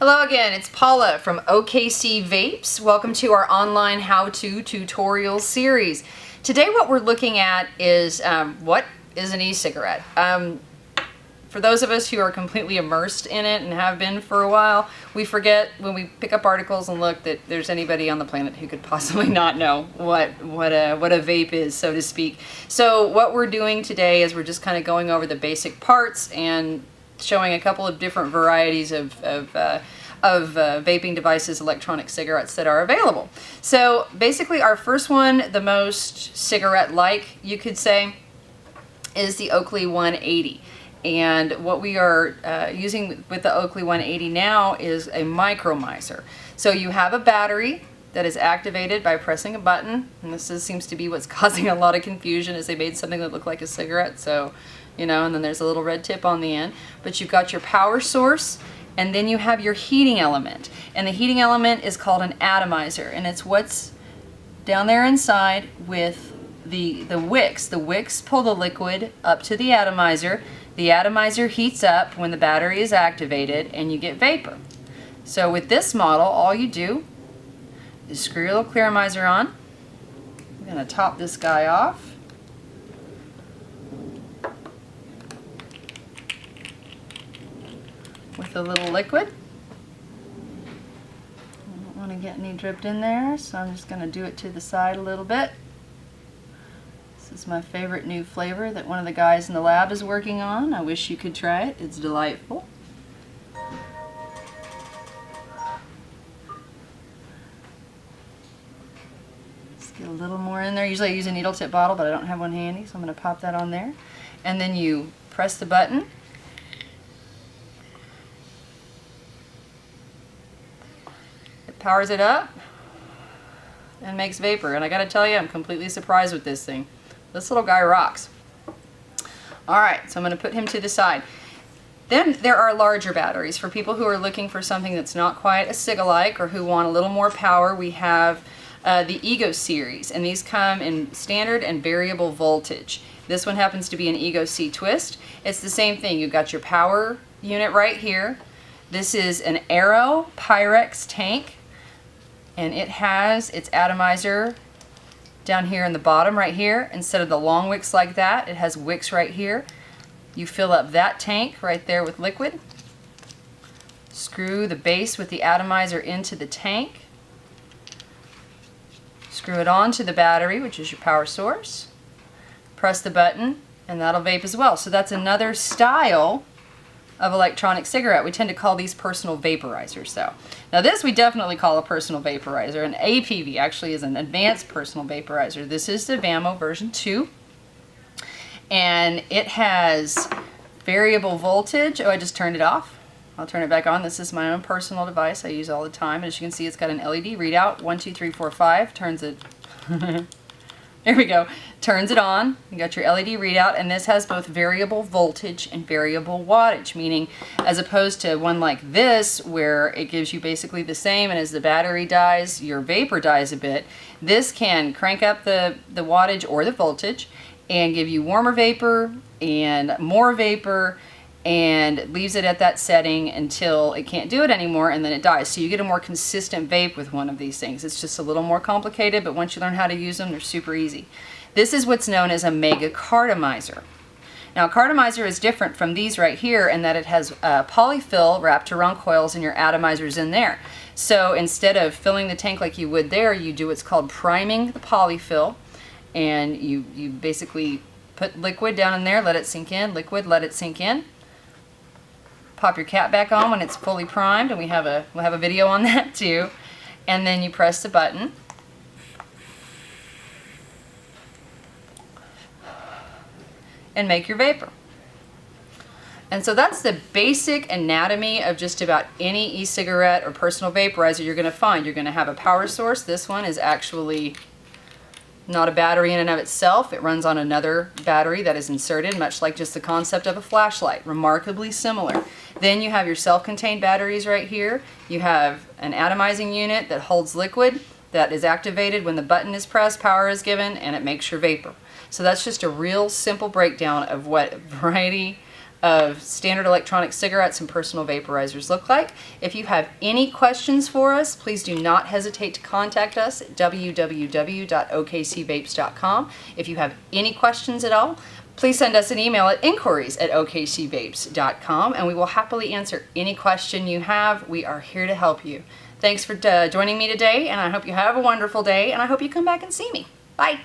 Hello again, it's Paula from OKC Vapes. Welcome to our online how-to tutorial series. Today what we're looking at is what is an e-cigarette. For those of us who are completely immersed in it and have been for a while, we forget when we pick up articles and look that there's anybody on the planet who could possibly not know what a vape is, so to speak. So what we're doing today is we're just kind of going over the basic parts and showing a couple of different varieties of vaping devices, electronic cigarettes that are available. So basically our first one, the most cigarette-like, you could say, is the Oakley 180. And what we are using with the Oakley 180 now is a micromizer. So you have a battery that is activated by pressing a button, and seems to be what's causing a lot of confusion, is they made something that looked like a cigarette, so, you know, and then there's a little red tip on the end. But you've got your power source, and then you have your heating element. And the heating element is called an atomizer, and it's what's down there inside with the wicks. The wicks pull the liquid up to the atomizer. The atomizer heats up when the battery is activated and you get vapor. So with this model, all you do is screw your little clearomizer on. I'm going to top this guy off. With a little liquid. I don't want to get any dripped in there, so I'm just going to do it to the side a little bit. This is my favorite new flavor that one of the guys in the lab is working on. I wish you could try it. It's delightful. Let's get a little more in there. Usually I use a needle tip bottle, but I don't have one handy, so I'm going to pop that on there. And then you press the button. It powers it up and makes vapor. And I gotta tell you, I'm completely surprised with this thing. This little guy rocks. Alright, so I'm going to put him to the side. Then there are larger batteries. For people who are looking for something that's not quite a cig-alike or who want a little more power, we have the Ego series, and these come in standard and variable voltage. This one happens to be an Ego C twist. It's the same thing. You've got your power unit right here. This is an Aero Pyrex tank, and it has its atomizer down here in the bottom right here. Instead of the long wicks like that, it has wicks right here. You fill up that tank right there with liquid. Screw the base with the atomizer into the tank. Screw it onto the battery, which is your power source. Press the button, and that'll vape as well. So that's another style of electronic cigarette. We tend to call these personal vaporizers though. Now this we definitely call a personal vaporizer. An APV actually is an advanced personal vaporizer. This is the VAMO version 2, and it has variable voltage. Oh, I just turned it off. I'll turn it back on. This is my own personal device I use all the time. As you can see, it's got an LED readout. 1, 2, 3, 4, 5. Turns it there we go. Turns it on. You got your LED readout, and this has both variable voltage and variable wattage, meaning as opposed to one like this where it gives you basically the same, and as the battery dies, your vapor dies a bit, this can crank up the wattage or the voltage and give you warmer vapor and more vapor, and leaves it at that setting until it can't do it anymore, and then it dies. So you get a more consistent vape with one of these things. It's just a little more complicated, but once you learn how to use them, they're super easy. This is what's known as a mega cartomizer. Now a cartomizer is different from these right here in that it has polyfill wrapped around coils and your atomizers in there. So instead of filling the tank like you would there, you do what's called priming the polyfill, and you basically put liquid down in there, let it sink in, liquid, let it sink in. Pop your cap back on when it's fully primed, and we'll have a video on that too. And then you press the button. And make your vapor. And so that's the basic anatomy of just about any e-cigarette or personal vaporizer you're going to find. You're going to have a power source. This one is actually not a battery in and of itself. It runs on another battery that is inserted, much like just the concept of a flashlight, remarkably similar. Then you have your self-contained batteries right here. You have an atomizing unit that holds liquid that is activated when the button is pressed, power is given, and it makes your vapor. So that's just a real simple breakdown of what variety of standard electronic cigarettes and personal vaporizers look like. If you have any questions for us, please do not hesitate to contact us at www.okcvapes.com. If you have any questions at all, please send us an email at inquiries@okcvapes.com, and we will happily answer any question you have. We are here to help you. Thanks for joining me today, and I hope you have a wonderful day, and I hope you come back and see me. Bye.